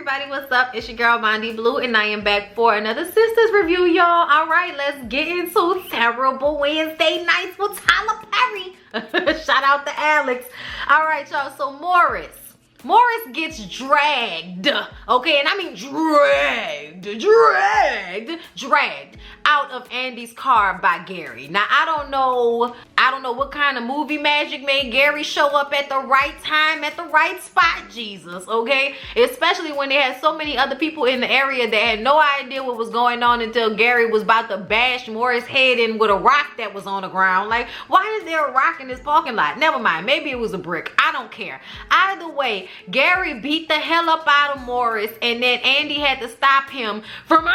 everybody, what's up? It's your girl Bondi Blue, and I am back for another Sistas review, y'all. All right, let's get into Terrible Wednesday Nights with Tyler Perry. Shout out to Alex. All right, y'all, so Maurice gets dragged, okay, and I mean dragged out of Andy's car by Gary. Now I don't know what kind of movie magic made Gary show up at the right time at the right spot, Jesus, okay? Especially when they had so many other people in the area that had no idea what was going on until Gary was about to bash Maurice's head in with a rock that was on the ground. Like, why is there a rock in this parking lot? Never mind, maybe it was a brick, I don't care. Either way, Gary beat the hell up out of Maurice, and then Andy had to stop him from,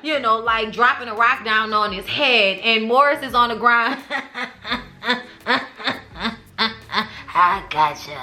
you know, like dropping a rock down on his head, and Maurice is on the ground. I gotcha.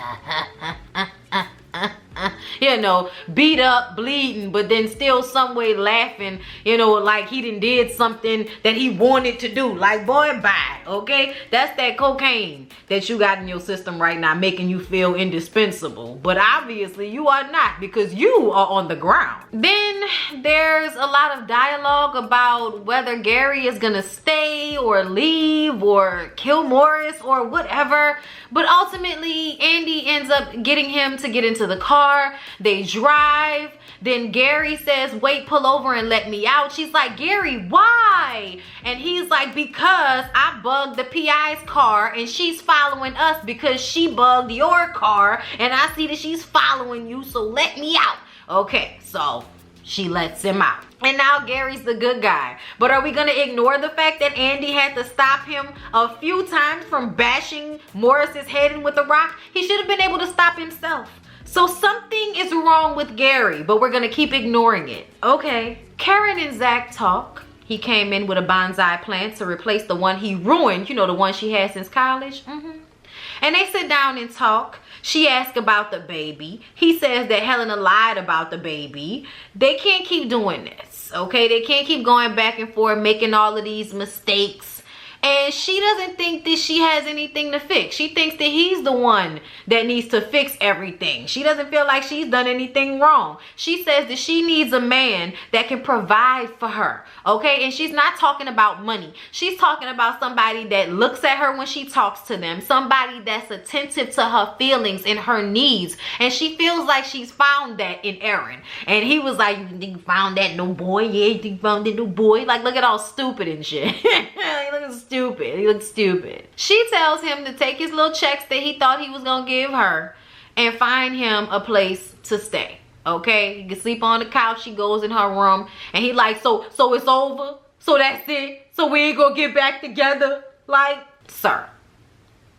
You know, beat up, bleeding, but then still some way laughing, you know, like he did something that he wanted to do. Like, boy, bye, okay? That's that cocaine that you got in your system right now, making you feel indispensable. But obviously you are not, because you are on the ground. Then there's a lot of dialogue about whether Gary is gonna stay or leave or kill Maurice or whatever. But ultimately, Andy ends up getting him to get into the car. They drive. Then Gary says, wait, pull over and let me out. She's like, Gary, why? And he's like, because I bugged the PI's car and she's following us because she bugged your car and I see that she's following you, so let me out. Okay, so she lets him out. And now Gary's the good guy. But are we gonna ignore the fact that Andy had to stop him a few times from bashing Maurice's head in with a rock? He should have been able to stop himself. So something is wrong with Gary, but we're gonna keep ignoring it. Okay. Karen and Zack talk. He came in with a bonsai plant to replace the one he ruined, you know, the one she had since college. And they sit down and talk. She asks about the baby. He says that Helena lied about the baby. They can't keep doing this, okay? They can't keep going back and forth, making all of these mistakes. And she doesn't think that she has anything to fix. She thinks that he's the one that needs to fix everything. She doesn't feel like she's done anything wrong. She says that she needs a man that can provide for her, okay? And she's not talking about money. She's talking about somebody that looks at her when she talks to them, somebody that's attentive to her feelings and her needs. And she feels like she's found that in Aaron. And he was like, you think you found that new boy? Yeah, you think you found that new boy? Like, look at all stupid and shit. Look at stupid. He looks stupid. She tells him to take his little checks that he thought he was gonna give her and find him a place to stay. Okay, he can sleep on the couch. She goes in her room and he like, so it's over, so that's it, so we ain't gonna get back together. Like, sir,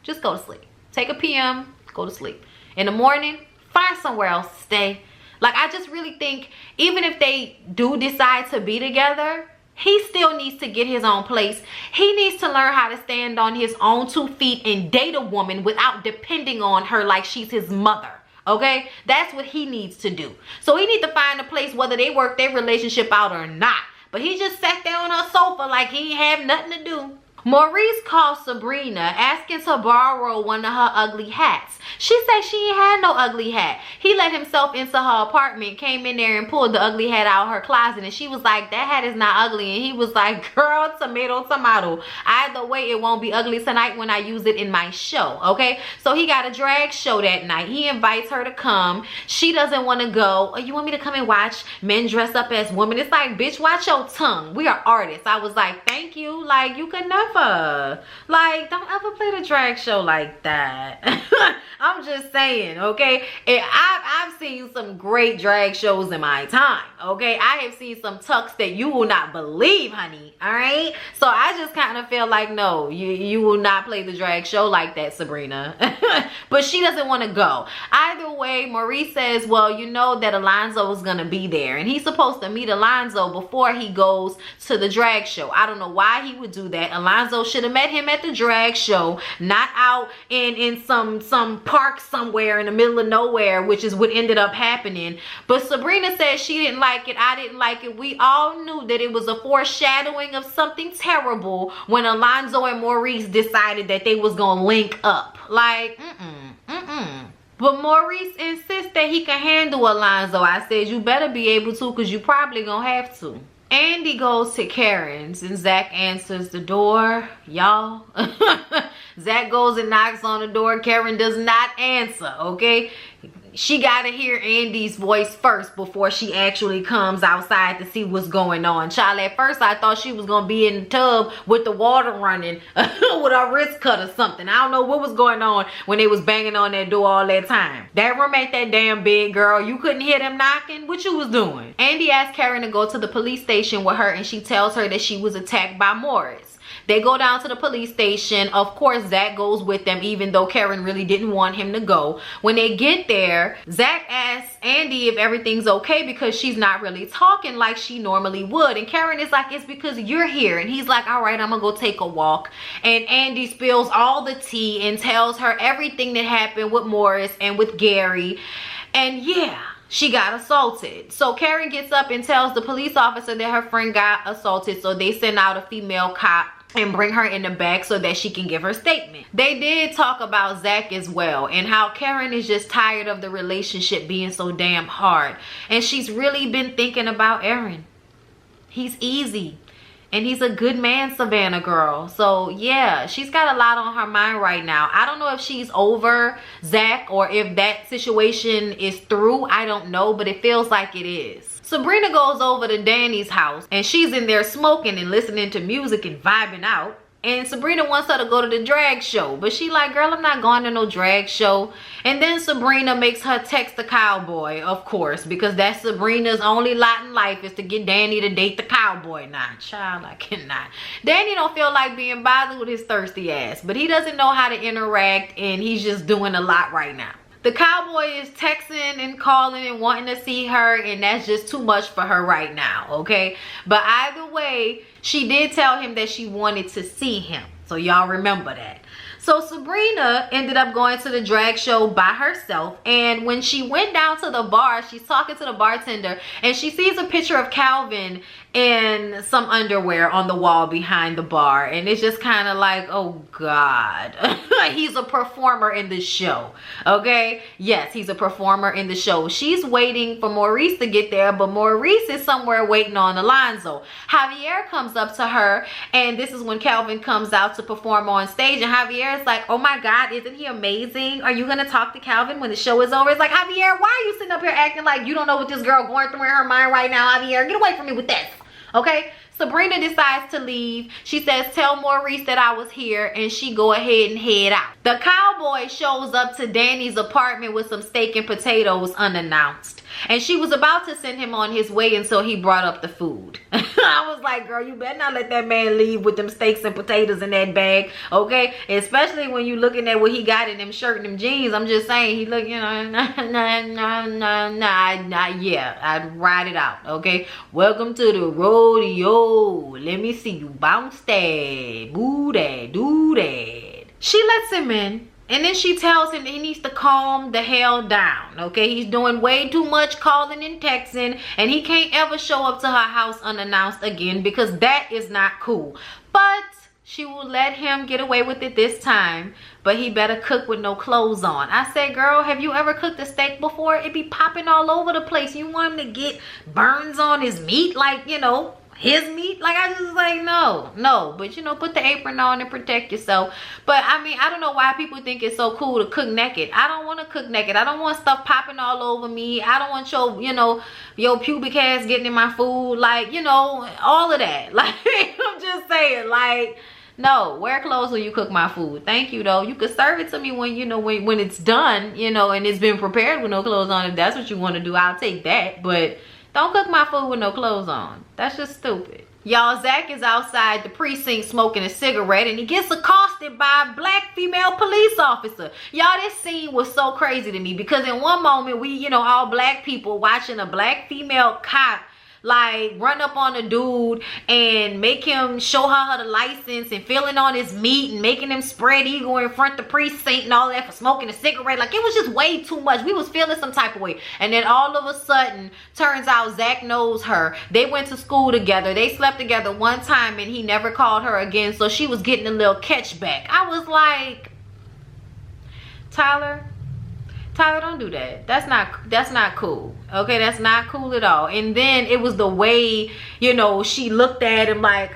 just go to sleep. Take a PM, go to sleep. In the morning, find somewhere else to stay. Like, I just really think even if they do decide to be together, he still needs to get his own place. He needs to learn how to stand on his own 2 feet and date a woman without depending on her like she's his mother. Okay? That's what he needs to do. So he needs to find a place whether they work their relationship out or not. But he just sat there on her sofa like he ain't have nothing to do. Maurice called Sabrina asking to borrow one of her ugly hats. She said she ain't had no ugly hat. He let himself into her apartment, came in there and pulled the ugly hat out of her closet, and she was like, that hat is not ugly. And he was like, girl, tomato, tomato. Either way, it won't be ugly tonight when I use it in my show, okay? So he got a drag show that night. He invites her to come. She doesn't want to go. Oh, you want me to come and watch men dress up as women? It's like, bitch, watch your tongue. We are artists. I was like, thank you. Like, you could never. Like, don't ever play the drag show like that. I'm just saying, okay? And I've seen some great drag shows in my time, okay? I have seen some tucks that you will not believe, honey, all right? So I just kind of feel like, no, you will not play the drag show like that, Sabrina. But she doesn't want to go. Either way, Maurice says, well, you know that Alonso is going to be there, and he's supposed to meet Alonso before he goes to the drag show. I don't know why he would do that. Alonso should have met him at the drag show, not out in some park somewhere in the middle of nowhere, which is what ended up happening. But Sabrina said she didn't like it. I didn't like it. We all knew that it was a foreshadowing of something terrible when Alonso and Maurice decided that they was gonna link up. Like, But Maurice insists that he can handle Alonso. I said, you better be able to, because you probably gonna have to. Andy goes to Karen's and Zack answers the door. Y'all. Zack goes and knocks on the door. Karen does not answer, okay? She gotta hear Andy's voice first before she actually comes outside to see what's going on. Child, at first I thought she was gonna be in the tub with the water running with her wrist cut or something. I don't know what was going on when they was banging on that door all that time. That room ain't that damn big, girl. You couldn't hear them knocking? What you was doing? Andy asked Karen to go to the police station with her, and she tells her that she was attacked by Maurice. They go down to the police station. Of course, Zack goes with them, even though Karen really didn't want him to go. When they get there, Zack asks Andy if everything's okay because she's not really talking like she normally would. And Karen is like, it's because you're here. And he's like, all right, I'm gonna go take a walk. And Andy spills all the tea and tells her everything that happened with Maurice and with Gary. And yeah, she got assaulted. So Karen gets up and tells the police officer that her friend got assaulted. So they send out a female cop and bring her in the back so that she can give her statement. They did talk about Zack as well and how Karen is just tired of the relationship being so damn hard. And she's really been thinking about Aaron. He's easy. And he's a good man, Savannah girl. So yeah, she's got a lot on her mind right now. I don't know if she's over Zack or if that situation is through. I don't know, but it feels like it is. Sabrina goes over to Danny's house and she's in there smoking and listening to music and vibing out. And Sabrina wants her to go to the drag show. But she like, girl, I'm not going to no drag show. And then Sabrina makes her text the cowboy, of course. Because that's Sabrina's only lot in life is to get Danny to date the cowboy. Nah, child, I cannot. Danny don't feel like being bothered with his thirsty ass. But he doesn't know how to interact and he's just doing a lot right now. The cowboy is texting and calling and wanting to see her, and that's just too much for her right now, okay? But either way, she did tell him that she wanted to see him. So y'all remember that. So Sabrina ended up going to the drag show by herself, and when she went down to the bar, she's talking to the bartender and she sees a picture of Calvin in some underwear on the wall behind the bar, and it's just kind of like, oh God. He's a performer in the show, okay? Yes, he's a performer in the show. She's waiting for Maurice to get there, but Maurice is somewhere waiting on Alonso. Javier comes up to her, and this is when Calvin comes out to perform on stage, and Javier is like, oh my God, isn't he amazing? Are you gonna talk to Calvin when the show is over? It's like, Javier, why are you sitting up here acting like you don't know what this girl going through in her mind right now? Javier, get away from me with this. Okay, Sabrina decides to leave. She says, tell Maurice that I was here, and she go ahead and head out. The cowboy shows up to Danny's apartment with some steak and potatoes unannounced. And she was about to send him on his way until he brought up the food. I was like, girl, you better not let that man leave with them steaks and potatoes in that bag, okay? Especially when you looking at what he got in them shirt and them jeans. I'm just saying, he look, you know, yeah, I'd ride it out, okay? Welcome to the rodeo. Let me see you bounce that, boo that, do that. She lets him in. And then she tells him that he needs to calm the hell down, okay? He's doing way too much calling and texting, and he can't ever show up to her house unannounced again because that is not cool. But she will let him get away with it this time, but he better cook with no clothes on. I said, girl, have you ever cooked a steak before? It be popping all over the place. You want him to get burns on his meat, like, you know, his meat? Like, I just like, no, but you know, put the apron on and protect yourself. But I mean, I don't know why people think it's so cool to cook naked. I don't want to cook naked. I don't want stuff popping all over me. I don't want your, you know, your pubic hairs getting in my food, like, you know, all of that. Like, I'm just saying, like, no, wear clothes when you cook my food. Thank you, though. You could serve it to me when, you know, when it's done, you know, and it's been prepared with no clothes on. If that's what you want to do, I'll take that. But don't cook my food with no clothes on. That's just stupid. Y'all, Zack is outside the precinct smoking a cigarette, and he gets accosted by a black female police officer. Y'all, this scene was so crazy to me because in one moment we, you know, all black people watching a black female cop like run up on a dude and make him show her the license and feeling on his meat and making him spread eagle in front of the precinct and all that for smoking a cigarette. Like, it was just way too much. We was feeling some type of way. And then all of a sudden, turns out Zack knows her. They went to school together. They slept together one time and he never called her again. So she was getting a little catch back. I was like, Tyler, Tyler, don't do that. That's not cool. Okay, that's not cool at all. And then it was the way, you know, she looked at him like,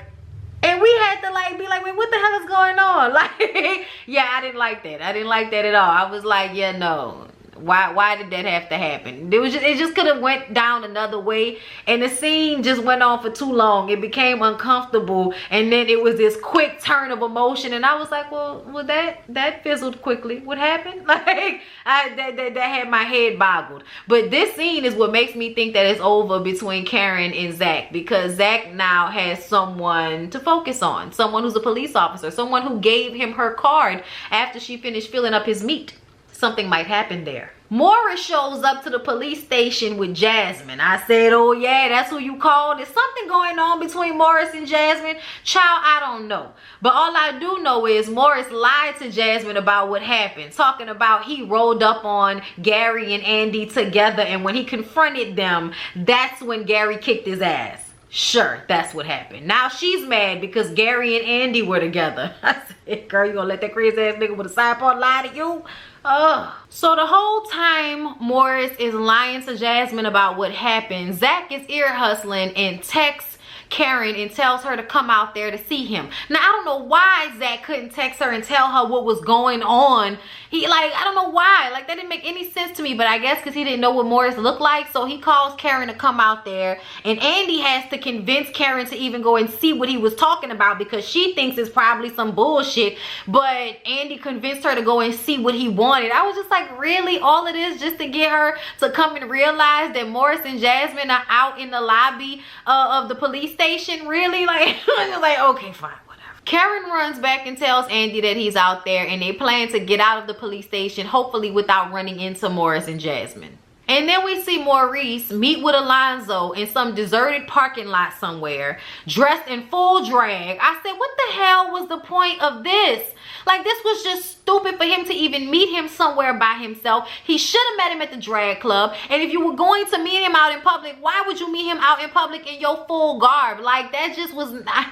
and we had to like be like, wait, what the hell is going on? Like, yeah, I didn't like that. I didn't like that at all. I was like, yeah, no. Why did that have to happen? It just could have went down another way, and the scene just went on for too long. It became uncomfortable, and then it was this quick turn of emotion, and I was like, well that fizzled quickly. What happened? Like that had my head boggled. But this scene is what makes me think that it's over between Karen and Zack, because Zack now has someone to focus on, someone who's a police officer, someone who gave him her card after she finished filling up his meat. Something might happen there. Maurice shows up to the police station with Jasmine. I said, oh yeah, that's who you called. There's something going on between Maurice and Jasmine. Child, I don't know. But all I do know is Maurice lied to Jasmine about what happened. Talking about he rolled up on Gary and Andy together, and when he confronted them, that's when Gary kicked his ass. Sure, that's what happened. Now she's mad because Gary and Andy were together. I said, girl, you gonna let that crazy ass nigga with a side part lie to you? So the whole time Maurice is lying to Jasmine about what happened, Zack is ear hustling and texts Karen and tells her to come out there to see him. Now, I don't know why Zack couldn't text her and tell her what was going on. I don't know why. Like, that didn't make any sense to me, but I guess because he didn't know what Maurice looked like, so he calls Karen to come out there, and Andy has to convince Karen to even go and see what he was talking about because she thinks it's probably some bullshit, but Andy convinced her to go and see what he wanted. I was just like, really? All it is just to get her to come and realize that Maurice and Jasmine are out in the lobby of the police station? Really? Like, like, okay, fine. Karen runs back and tells Andy that he's out there, and they plan to get out of the police station, hopefully without running into Maurice and Jasmine. And then we see Maurice meet with Alonso in some deserted parking lot somewhere, dressed in full drag. I said, what the hell was the point of this? Like, this was just stupid for him to even meet him somewhere by himself. He should have met him at the drag club. And if you were going to meet him out in public, why would you meet him out in public in your full garb? Like, that just was not...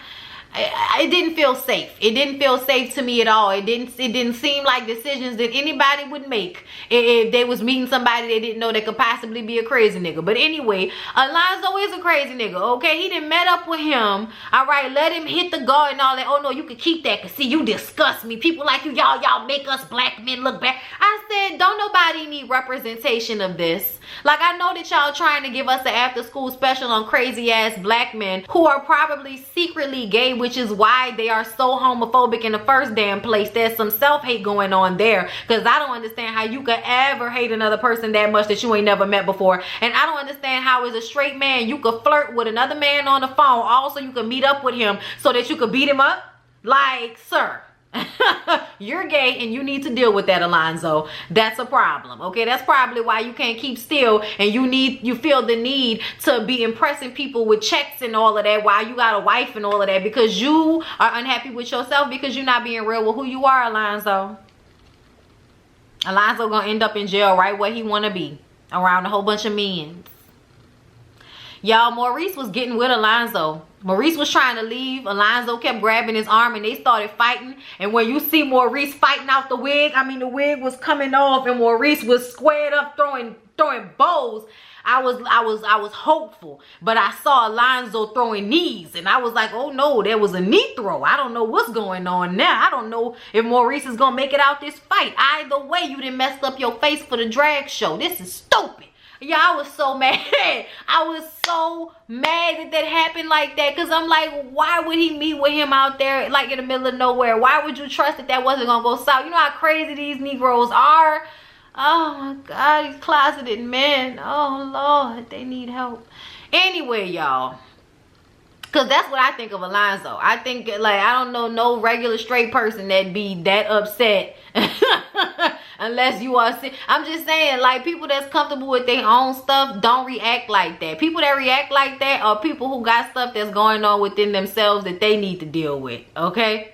it didn't feel safe. It didn't feel safe to me at all. It didn't seem like decisions that anybody would make if they was meeting somebody they didn't know that could possibly be a crazy nigga. But anyway, Alonso is a crazy nigga, okay? He done met up with him. All right, let him hit the guard and all that. Oh no, you can keep that, because see, you disgust me. People like you, y'all make us black men look bad. I said, don't nobody need representation of this. Like, I know that y'all trying to give us an after school special on crazy ass black men who are probably secretly gay, which is why they are so homophobic in the first damn place. There's some self-hate going on there, because I don't understand how you could ever hate another person that much that you ain't never met before. And I don't understand how, as a straight man, you could flirt with another man on the phone, also you could meet up with him so that you could beat him up. Like, sir, you're gay and you need to deal with that, Alonso. That's a problem, okay? That's probably why you can't keep still, and you feel the need to be impressing people with checks and all of that while you got a wife and all of that, because you are unhappy with yourself because you're not being real with who you are, Alonso. Alonso gonna end up in jail right where he wanna be, around a whole bunch of men. Y'all, Maurice was getting with Alonso. Maurice was trying to leave. Alonso kept grabbing his arm and they started fighting. And when you see Maurice fighting out the wig, I mean, the wig was coming off and Maurice was squared up throwing bows. I was hopeful, but I saw Alonso throwing knees and I was like, oh no, there was a knee throw. I don't know what's going on now. I don't know if Maurice is gonna make it out this fight. Either way, you done messed up your face for the drag show. This is stupid. Yeah, I was so mad. I was so mad that happened like that, because I'm like, why would he meet with him out there like in the middle of nowhere? Why would you trust that wasn't gonna go south? You know how crazy these Negroes are. Oh my God, these closeted men. Oh Lord, they need help. Anyway, y'all, because that's what I think of Alonso. I think, like, I don't know no regular straight person that be that upset unless you are sick. I'm just saying, like, people that's comfortable with their own stuff don't react like that. People that react like that are people who got stuff that's going on within themselves that they need to deal with, okay?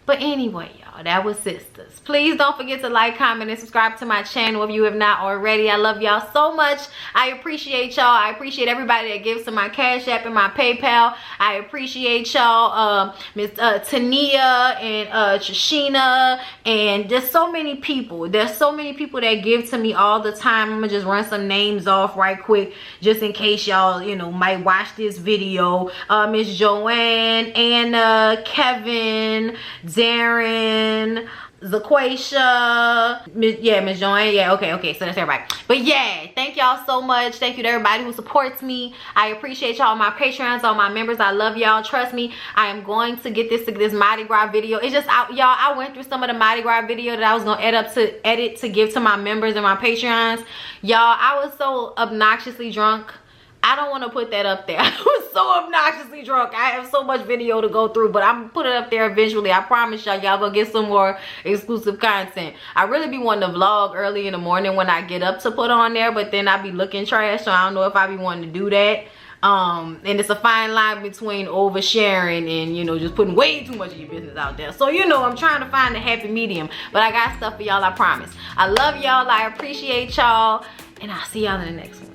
But anyway, y'all, y'all. That was Sistas. Please don't forget to like, comment, and subscribe to my channel if you have not already. I love y'all so much. I appreciate y'all. I appreciate everybody that gives to my Cash App and my PayPal. I appreciate y'all, Miss Tania and Trishina, and there's so many people. There's so many people that give to me all the time. I'm gonna just run some names off right quick, just in case y'all, you know, might watch this video. Miss Joanne, Anna, Kevin, Darren, Zaquasia, Miss Joanne, yeah, okay, so that's everybody. But yeah, thank y'all so much. Thank you to everybody who supports me. I appreciate y'all, my Patreons, all my members. I love y'all. Trust me, I am going to get this Mardi Gras video. It's just, y'all, I went through some of the Mardi Gras video that I was gonna edit to give to my members and my Patreons. Y'all, I was so obnoxiously drunk. I don't want to put that up there. I was so obnoxiously drunk. I have so much video to go through, but I'm gonna put it up there eventually. I promise y'all gonna get some more exclusive content. I really be wanting to vlog early in the morning when I get up to put on there, but then I be looking trash, so I don't know if I be wanting to do that. And it's a fine line between oversharing and, you know, just putting way too much of your business out there. So, you know, I'm trying to find a happy medium, but I got stuff for y'all, I promise. I love y'all. I appreciate y'all, and I'll see y'all in the next one.